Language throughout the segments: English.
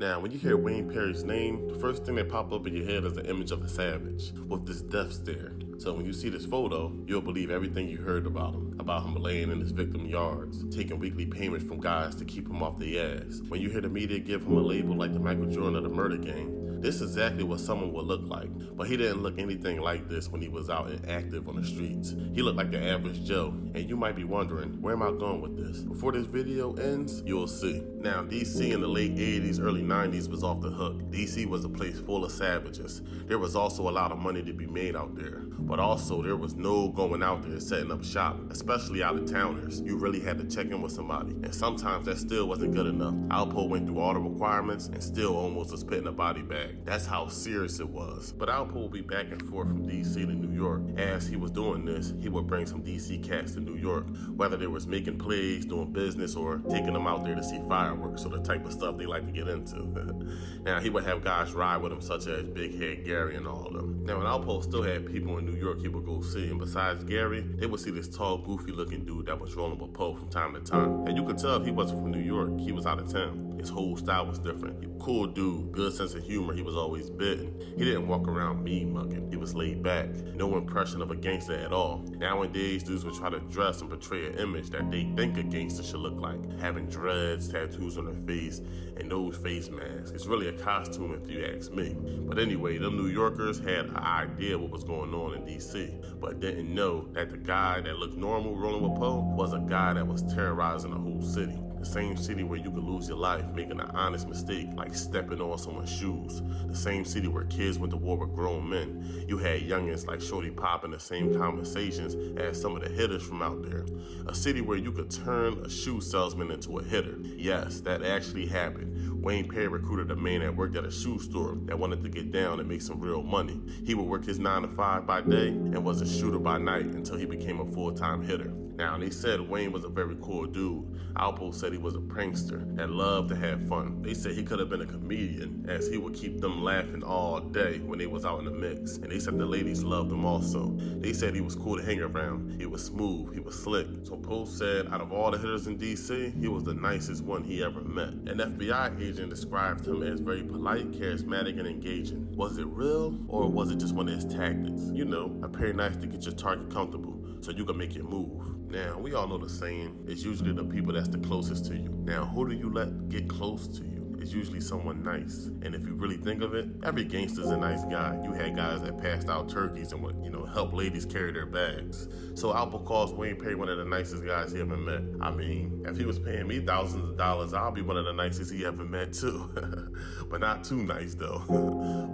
Now, when you hear Wayne Perry's name, the first thing that pop up in your head is the image of a savage with this death stare. So when you see this photo, you'll believe everything you heard about him laying in his victim yards, taking weekly payments from guys to keep him off their ass. When you hear the media give him a label like the Michael Jordan of the murder game, this is exactly what someone would look like, but he didn't look anything like this when he was out and active on the streets. He looked like the average Joe, and you might be wondering, where am I going with this? Before this video ends, you'll see. Now, DC in the late 80s, early 90s was off the hook. DC was a place full of savages. There was also a lot of money to be made out there, but also there was no going out there setting up shop, especially out of towners. You really had to check in with somebody, and sometimes that still wasn't good enough. Alpo went through all the requirements and still almost was put in a body bag. That's how serious it was. But Alpo would be back and forth from DC to New York. As he was doing this, he would bring some DC cats to New York, whether they was making plays, doing business, or taking them out there to see fireworks, or the type of stuff they like to get into. Now, he would have guys ride with him, such as Big Head Gary and all of them. Now, when Alpo still had people in New York he would go see, and besides Gary, they would see this tall, goofy-looking dude that was rolling with Poe from time to time. And you could tell he wasn't from New York, he was out of town. His whole style was different. He was a cool dude, good sense of humor, he was always bitten. He didn't walk around mean mugging, he was laid back. No impression of a gangster at all. Nowadays, dudes would try to dress and portray an image that they think a gangster should look like. Having dreads, tattoos on their face, and those face masks. It's really a costume if you ask me. But anyway, them New Yorkers had an idea what was going on in DC, but didn't know that the guy that looked normal rolling with Poe was a guy that was terrorizing the whole city. The same city where you could lose your life making an honest mistake like stepping on someone's shoes. The same city where kids went to war with grown men. You had youngins like Shorty Pop in the same conversations as some of the hitters from out there. A city where you could turn a shoe salesman into a hitter. Yes, that actually happened. Wayne Perry recruited a man that worked at a shoe store that wanted to get down and make some real money. He would work his 9 to 5 by day and was a shooter by night until he became a full-time hitter. Now, they said Wayne was a very cool dude. Alpo said he was a prankster that loved to have fun. They said he could have been a comedian, as he would keep them laughing all day when they was out in the mix. And they said the ladies loved him also. They said he was cool to hang around. He was smooth, he was slick. So Poe said out of all the hitters in DC, he was the nicest one he ever met. An FBI agent described him as very polite, charismatic, and engaging. Was it real, or was it just one of his tactics? You know, appear nice to get your target comfortable so you can make your move. Now, we all know the saying, it's usually the people that's the closest to you. Now, who do you let get close to you? It's usually someone nice. And if you really think of it, every gangster's a nice guy. You had guys that passed out turkeys and would, help ladies carry their bags. So Alpo calls Wayne Perry one of the nicest guys he ever met. I mean, if he was paying me thousands of dollars, I'll be one of the nicest he ever met too. But not too nice though.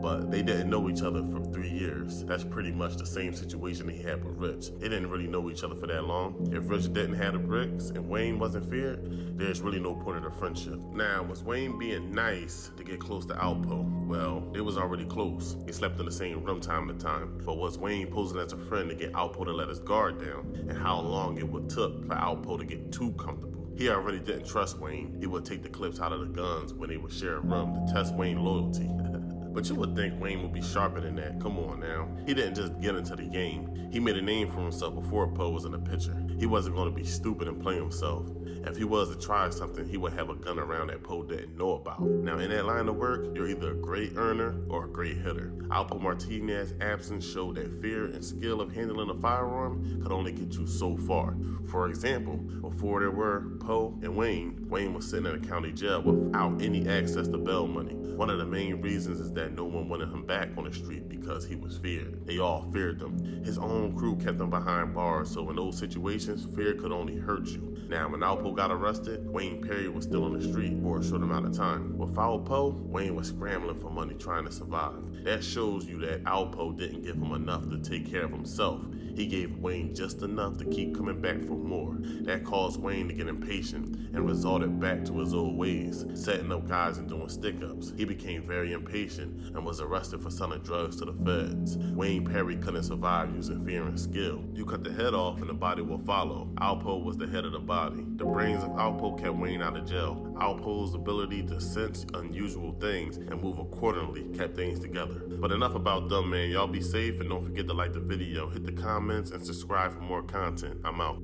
But they didn't know each other for 3 years. That's pretty much the same situation he had with Rich. They didn't really know each other for that long. If Rich didn't have the bricks and Wayne wasn't feared, there's really no point of the friendship. Now, was Wayne being nice to get close to Alpo? Well, they was already close. They slept in the same room time to time. But was Wayne posing as a friend to get Alpo to let his guard down? And how long it would took for Alpo to get too comfortable? He already didn't trust Wayne. He would take the clips out of the guns when they would share a room to test Wayne's loyalty. But you would think Wayne would be sharper than that. Come on now. He didn't just get into the game. He made a name for himself before Poe was in the picture. He wasn't going to be stupid and play himself. If he was to try something, he would have a gun around that Poe didn't know about. Now, in that line of work, you're either a great earner or a great hitter. Alpo Martinez's absence showed that fear and skill of handling a firearm could only get you so far. For example, before there were Poe and Wayne was sitting in a county jail without any access to bail money. One of the main reasons is that no one wanted him back on the street because he was feared. They all feared him. His own crew kept him behind bars, so in those situations, fear could only hurt you. Now, when Alpo got arrested, Wayne Perry was still on the street for a short amount of time. Without Poe, Wayne was scrambling for money trying to survive. That shows you that Alpo didn't give him enough to take care of himself. He gave Wayne just enough to keep coming back for more. That caused Wayne to get impatient and resorted back to his old ways, setting up guys and doing stick-ups. He became very impatient and was arrested for selling drugs to the feds. Wayne Perry couldn't survive using fear and skill. You cut the head off and the body will follow. Alpo was the head of the body. The brains of Alpo kept Wayne out of jail. Alpo's ability to sense unusual things and move accordingly kept things together. But enough about them, man. Y'all be safe and don't forget to like the video, hit the comments, and subscribe for more content. I'm out.